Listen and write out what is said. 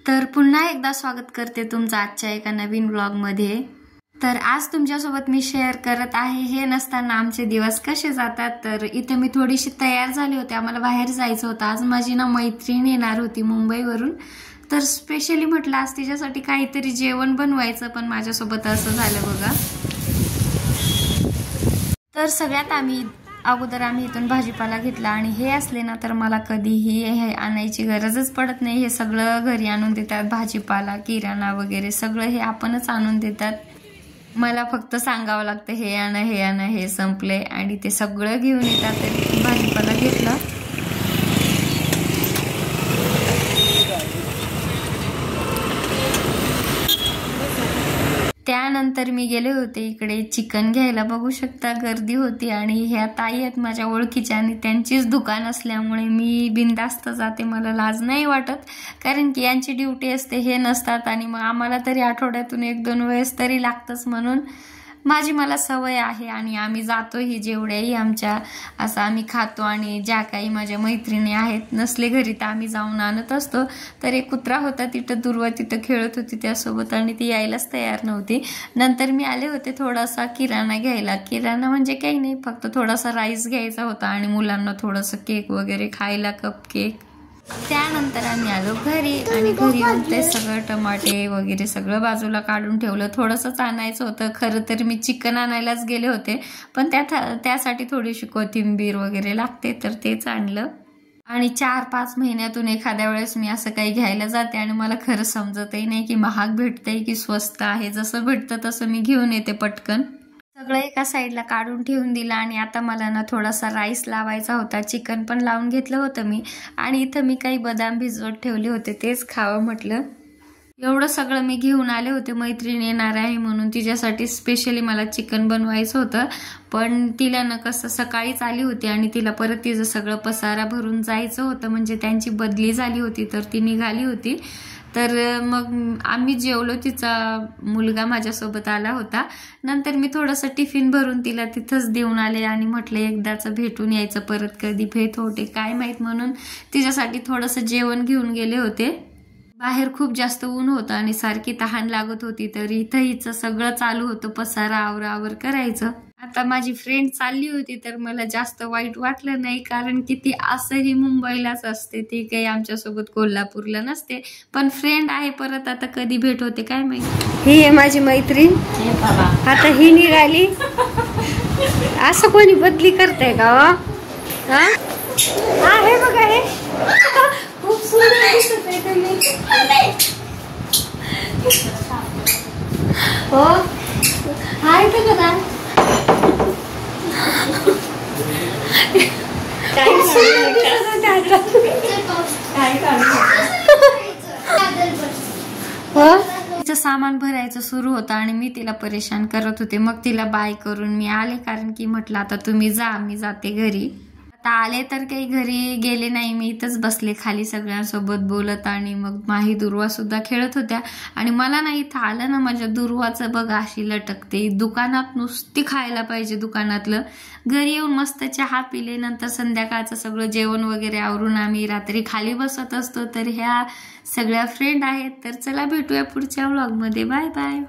तर पुन्हा एकदा स्वागत करते तुमचं आजच्या एका नवीन व्लॉग मध्ये। तर आज तुमच्यासोबत मी शेअर करत आहे हे नसताना आमचे दिवस कसे जातात। तर इथे मी थोडीशी तयार झाले होते, आम्हाला बाहेर जायचं होतं। आज माझी मैत्रीण येणार होती मुंबईवरून, तर स्पेशली म्हटलं आज तिच्यासाठी काहीतरी जेवण बनवायचं, पण माझ्यासोबत असं झालं बघा। तर सगळ्यात अगोदर आम्ही इथून भाजीपाला घेतला, आणि हे असले ना तर मला कधीही हे आणायची गरजच पडत नाही। हे सगळं घरी आणून देतात, भाजीपाला किराणा वगैरे सगळं हे आपणच आणून देतात। मला फक्त सांगावं लागतं हे आणा हे आणा, हे संपले, आणि ते सगळं घेऊन येतात। तरी भाजीपाला घेतला। त्यानंतर मी गेले होते इकडे चिकन घ्यायला। बघू शकता गर्दी होती, आणि ह्या ताई आहेत माझ्या ओळखीच्या, आणि त्यांचीच दुकान असल्यामुळे मी बिनधास्त जाते, मला लाज नाही वाटत। कारण की यांची ड्युटी असते, हे नसतात, आणि मग आम्हाला तरी आठवड्यातून 1-2 वेळेस तरी लागतच, म्हणून मला सवय आहे। आणि आम्ही जातोही, जेवढ्याही आमच्या असं आम्ही खातो, आणि ज्या काही माझ्या मैत्रिणी आहेत नसले घरी तर आम्ही जाऊन आणत असतो। तर एक कुत्रा होता तिथं, दुर्वा तिथं खेळत होती त्यासोबत, आणि ती यायलाच तयार नव्हती। नंतर मी आले होते थोडासा किराणा घ्यायला। किराणा म्हणजे काही नाही, फक्त थोडासा राईस घ्यायचा होता, आणि मुलांना थोडंसं केक वगैरे खायला, कप केक। त्यानंतर आम्ही आलो घरी, आणि घरी येऊन ते सगळं टमाटे वगैरे सगळं बाजूला काढून ठेवलं। थोडंसंच आणायचं होतं, खरं तर मी चिकन आणायलाच गेले होते, पण त्यासाठी थोडीशी कोथिंबीर वगैरे लागते, तर तेच आणलं। आणि 4-5 महिन्यातून एखाद्या वेळेस मी असं काही घ्यायला जाते, आणि मला खरं समजतही नाही की महाग भेटतंय की स्वस्त आहे। जसं भेटतं तसं मी घेऊन येते पटकन। सगळं एका साईडला काढून ठेवून दिलं, आणि आता मला ना थोडासा राईस लावायचा होता। चिकन पण लावून घेतलं होतं मी, आणि इथं मी काही बदाम भिजवत ठेवले होते, तेच खावं म्हटलं। एवढं सगळं मी घेऊन आले होते, मैत्रीण येणार आहे म्हणून तिच्यासाठी स्पेशली मला चिकन बनवायचं होतं। पण तिला ना कसं सकाळीच आली होती, आणि तिला परत तिचं सगळं पसारा भरून जायचं होतं, म्हणजे त्यांची बदली झाली होती, तर ती निघाली होती। तर मग आम्ही जेवलो, तिचा मुलगा माझ्यासोबत आला होता। नंतर मी थोडंसं टिफिन भरून तिला तिथंच देऊन आले, आणि म्हटलं एकदाचं भेटून यायचं, परत कधी भेट होते काय माहित, म्हणून तिच्यासाठी थोडंसं जेवण घेऊन गेले होते। बाहेर खूप जास्त ऊन होतं, आणि सारखी तहान लागत होती, तर इथं हिचं सगळं चालू होतं, पसारा आवरावर करायचं। आता माझी फ्रेंड चालली होती, तर मला जास्त वाईट वाटलं नाही, कारण की ती असंही मुंबईलाच असते, ती काही आमच्यासोबत कोल्हापूरला नसते, पण फ्रेंड आहे। परत आता कधी भेट होते काय माहिती। ही आहे माझी मैत्रीण, आता ही निघाली। असं कोणी बदली करताय का? हे बघा, हे खूप सुंदर दिसत आहे तुम्ही। हो हाय का बघा, तिचं सामान भरायचं सुरू होतं, आणि मी तिला परेशान करत होते। मग तिला बाय करून मी आले, कारण की म्हटलं आता तुम्ही जा, मी जाते घरी। आता आले तर काही घरी गेले नाही, मी इथंच बसले खाली सगळ्यांसोबत बोलत, आणि मग माही दुर्वा सुद्धा खेळत होत्या। आणि मला ना इथं आलं ना, माझ्या दुर्वाचं बघा अशी लटकते। दुकानात नुसती खायला पाहिजे दुकानातलं। घरी येऊन मस्त चहा पिले, नंतर संध्याकाळचं सगळं जेवण वगैरे आवरून आम्ही रात्री खाली बसत असतो। तर ह्या सगळ्या फ्रेंड आहेत। तर चला भेटूया पुढच्या व्लॉगमध्ये, बाय बाय।